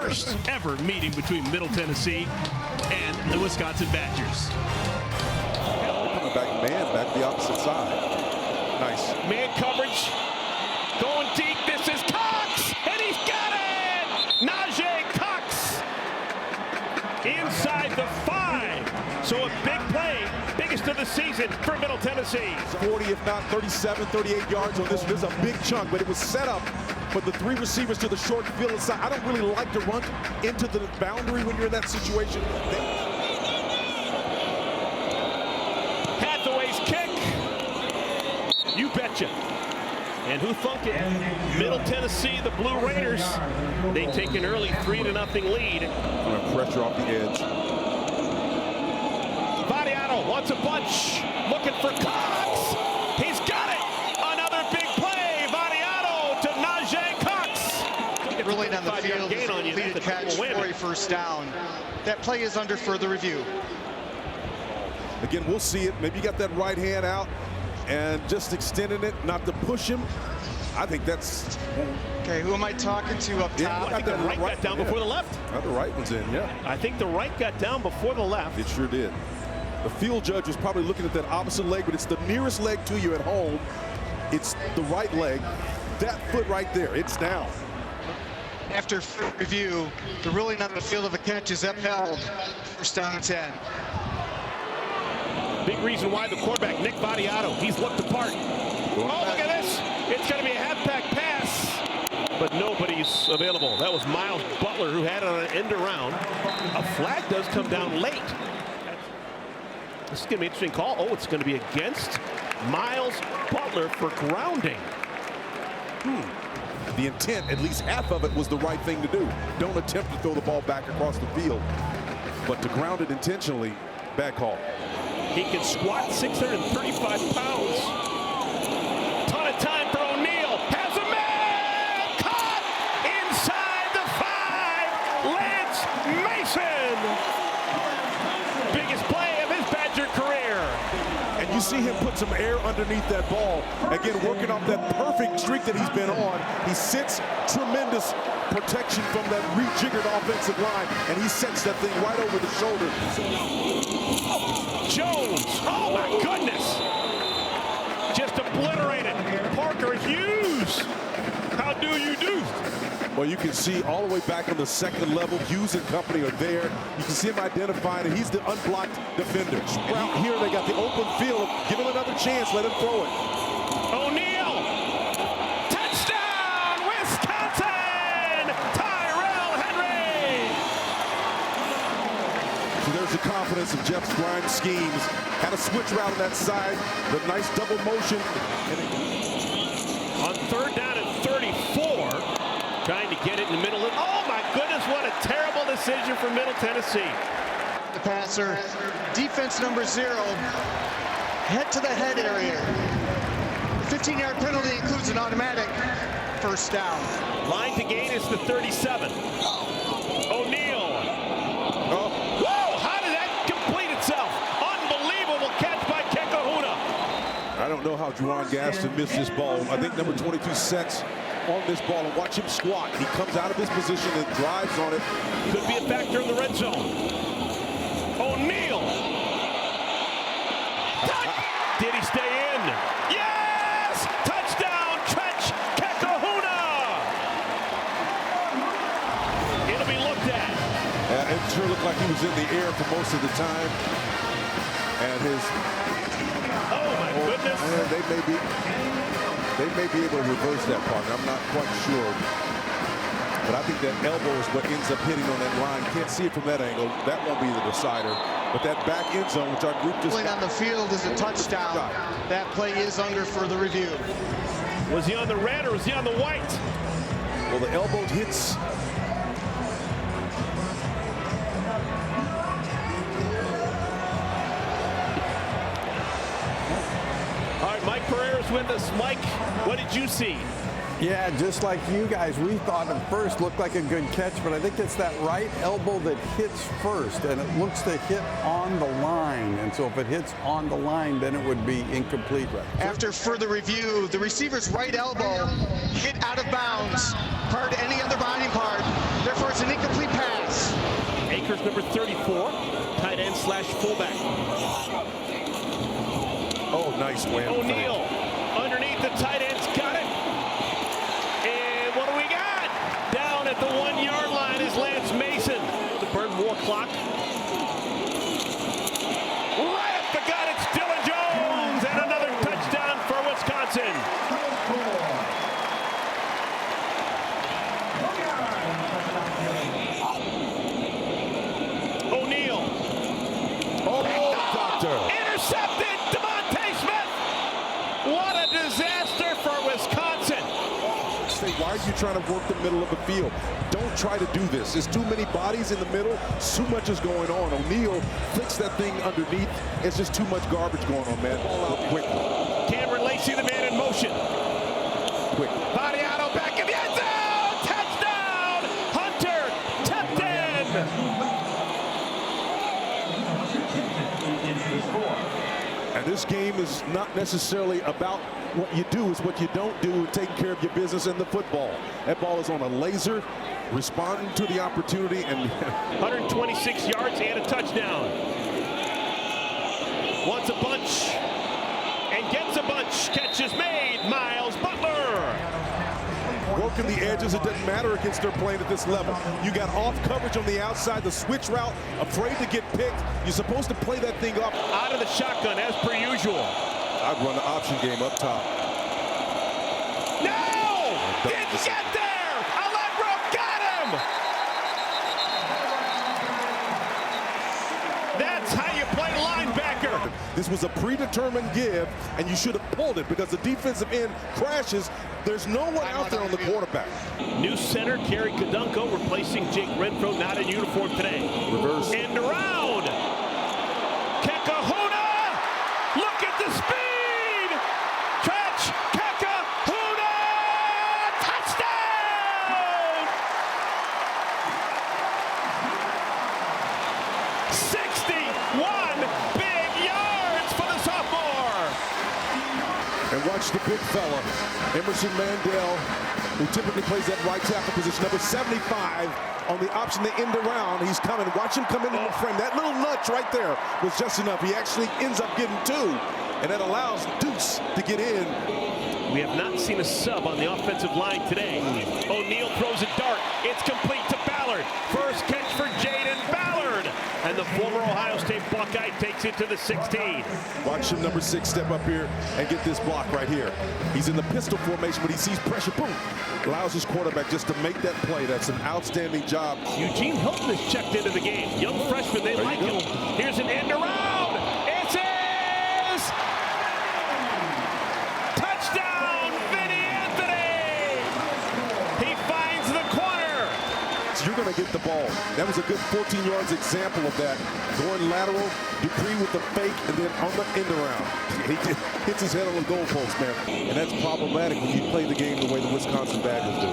first ever meeting between Middle Tennessee and the Wisconsin Badgers. They're coming back man, back the opposite side. Nice. Man coverage, going deep. This is Cox, and he's got it! Najee Cox inside the 5. So a big play, biggest of the season for Middle Tennessee. 40, if not 37, 38 yards on this. This is a big chunk, but it was set up for the 3 receivers to the short field side. I don't really like to run into the boundary when you're in that situation. Hathaway's kick. You betcha. And who thunk it? Middle Tennessee, the Blue Raiders. They take an early 3-0 lead. Pressure off the edge. Vadiano wants a bunch. Looking for Cox. He's got it. Another big play. Vadiano to Najee Cox. Really on the field, completed catch for a first down. That play is under further review. Again, we'll see it. Maybe you got that right hand out and just extending it, not to push him. I think that's... Okay, who am I talking to up top? Yeah, I think the right got down before the left. The right one's in, yeah. I think the right got down before the left. It sure did. The field judge was probably looking at that opposite leg, but it's the nearest leg to you at home. It's the right leg. That foot right there, it's down. After review, the ruling on the field of a catch is upheld. First down and 10. Big reason why the quarterback, Nick Vadiano, he's looked apart. Oh, look at this. It's going to be a halfback pass, but nobody's available. That was Miles Butler who had it on an end around. A flag does come down late. This is going to be an interesting call. Oh, it's going to be against Miles Butler for grounding. The intent, at least half of it, was the right thing to do. Don't attempt to throw the ball back across the field, but to ground it intentionally, bad call. He can squat 635 pounds. Ton of time for O'Neal. Has a man! Caught inside the 5. Lance Mason. Biggest play of his Badger career. And you see him put some air underneath that ball. Again, working off that perfect streak that he's been on. He sits tremendous protection from that rejiggered offensive line, and he sets that thing right over the shoulder. Jones, oh my goodness. Just obliterated. Parker Hughes. How do you do? Well, you can see all the way back on the second level, Hughes and company are there. You can see him identifying, and he's the unblocked defender. Out here, they got the open field. Give him another chance, let him throw it. O'Neal, touchdown, Wisconsin, Tyrell Henry. So there's the confidence of Jeff Grimes' schemes. Had a switch route on that side, the nice double motion. On 3rd down and 34, trying to get it in the middle. Oh my goodness, what a terrible decision for Middle Tennessee. The passer, defense number 0, head to the head area. The 15-yard penalty includes an automatic first down. Line to gain is the 37. O'Neal. Oh. Whoa, how did that complete itself? Unbelievable catch by Kekahuna. I don't know how Juwan Gaston missed this ball. I think number 22 sets on this ball, and watch him squat. He comes out of his position and drives on it. Could be a factor in the red zone. O'Neal. Did he stay in? Yes! Touchdown, Trench Kekahuna! It'll be looked at. It sure looked like he was in the air for most of the time. And his... Oh, my goodness. They may be able to reverse that part. I'm not quite sure. But I think that elbow is what ends up hitting on that line. Can't see it from that angle. That won't be the decider. But that back end zone, which our group just... Playing on the field is a touchdown. That play is under further review. Was he on the red or was he on the white? Well, the elbow hits... All right, Mike Pereira's with us. Mike, what did you see? Yeah, just like you guys, we thought at first looked like a good catch, but I think it's that right elbow that hits first, and it looks to hit on the line. And so if it hits on the line, then it would be incomplete. After further review, the receiver's right elbow hit out of bounds prior to any other body part. Therefore, it's an incomplete blockers, number 34, tight end slash fullback. Oh, nice win. O'Neal underneath the tight end's got it. And what do we got? Down at the 1-yard line is Lance Mason. To burn more clock. Right up the gut, it's Dylan Jones, and another touchdown for Wisconsin. O'Neal. Oh, doctor. Intercepted, DeVonta Smith. What a disaster for Wisconsin. Why are you trying to work the middle of the field? Don't try to do this. There's too many bodies in the middle. Too much is going on. O'Neal flicks that thing underneath. It's just too much garbage going on, man. Ball out quickly. Cameron Lacey, the man in motion. Quick. Vadiano back in the end zone. Touchdown. Hunter tapped in. And this game is not necessarily about what you do, it's what you don't do, taking care of your business in the football. That ball is on a laser, responding to the opportunity, and 126 yards and a touchdown. Wants a bunch and gets a bunch. Catch is made. Miles Butler. working the edges. It doesn't matter against their playing at this level. You got off coverage on the outside, the switch route, afraid to get picked. You're supposed to play that thing up. Out of the shotgun as per usual. I'd run the option game up top. No! Didn't get there! Allegro got him! That's how you play linebacker. This was a predetermined give, and you should have pulled it because the defensive end crashes. There's no one out there on the quarterback. New center, Kerry Kadunko, replacing Jake Renfro, not in uniform today. Reverse. And around. Kekahuna! Look at the speed! Catch! Kekahuna! Touchdown! 61 big yards for the sophomore. And watch the big fella, Emerson Mandel, who typically plays that right tackle position, number 75, on the option to end around. He's coming. Watch him come into the frame. That little nudge right there was just enough. He actually ends up getting two, and that allows Deuce to get in. We have not seen a sub on the offensive line today. O'Neal throws a dart. It's complete to Ballard. First catch for Jaden Ballard. And the former Ohio State Buckeye takes it to the 16. Watch him, number 6, step up here and get this block right here. He's in the pistol formation, but he sees pressure. Boom. Allows his quarterback just to make that play. That's an outstanding job. Eugene Hilton is checked into the game. Young freshman, they like him. Here's an end around. It's his! Touchdown, Vinny Anthony! He finds the corner. So you're going to get the ball. That was a good 14 yards example of that. Going lateral, Dupree with the fake, and then on the end around. He hits his head on the goalpost, man. And that's problematic when you play the game the way the Wisconsin Badgers do.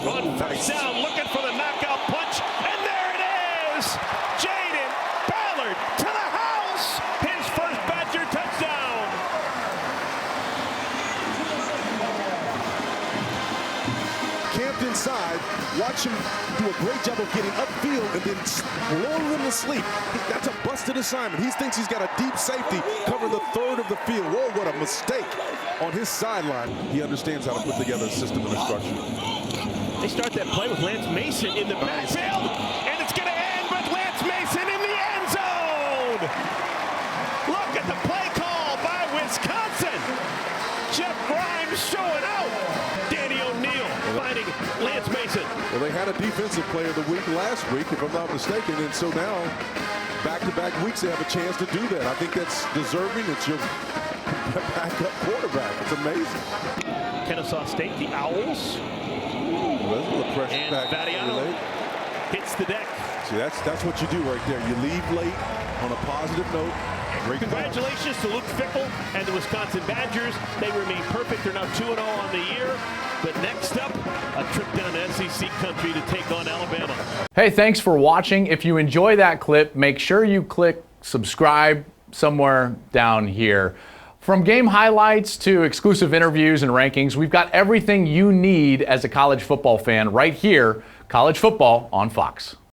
On first down, looking for the knockout punch, and there it is! Jaden Ballard to the house! His first Badger touchdown! Camped inside, watch him do a great job of getting upfield and then lulling him to sleep. That's a busted assignment. He thinks he's got a deep safety cover the third of the field. Whoa, what a mistake on his sideline. He understands how to put together a system and a structure. They start that play with Lance Mason in the backfield, and it's going to end with Lance Mason in the end zone. Look at the play call by Wisconsin. Jeff Grimes showing out. Danny O'Neal finding Lance Mason. Well, they had a defensive player of the week last week, if I'm not mistaken, and so now back-to-back weeks they have a chance to do that. I think that's deserving. It's your backup quarterback. It's amazing. Kennesaw State, the Owls. And Vadiano hits the deck. See, that's what you do right there. You leave late on a positive note. Great Congratulations to Luke Fickell and the Wisconsin Badgers. They remain perfect. They're now 2-0 on the year. But next up, a trip down to SEC country to take on Alabama. Hey, thanks for watching. If you enjoy that clip, make sure you click subscribe somewhere down here. From game highlights to exclusive interviews and rankings, we've got everything you need as a college football fan right here, College Football on Fox.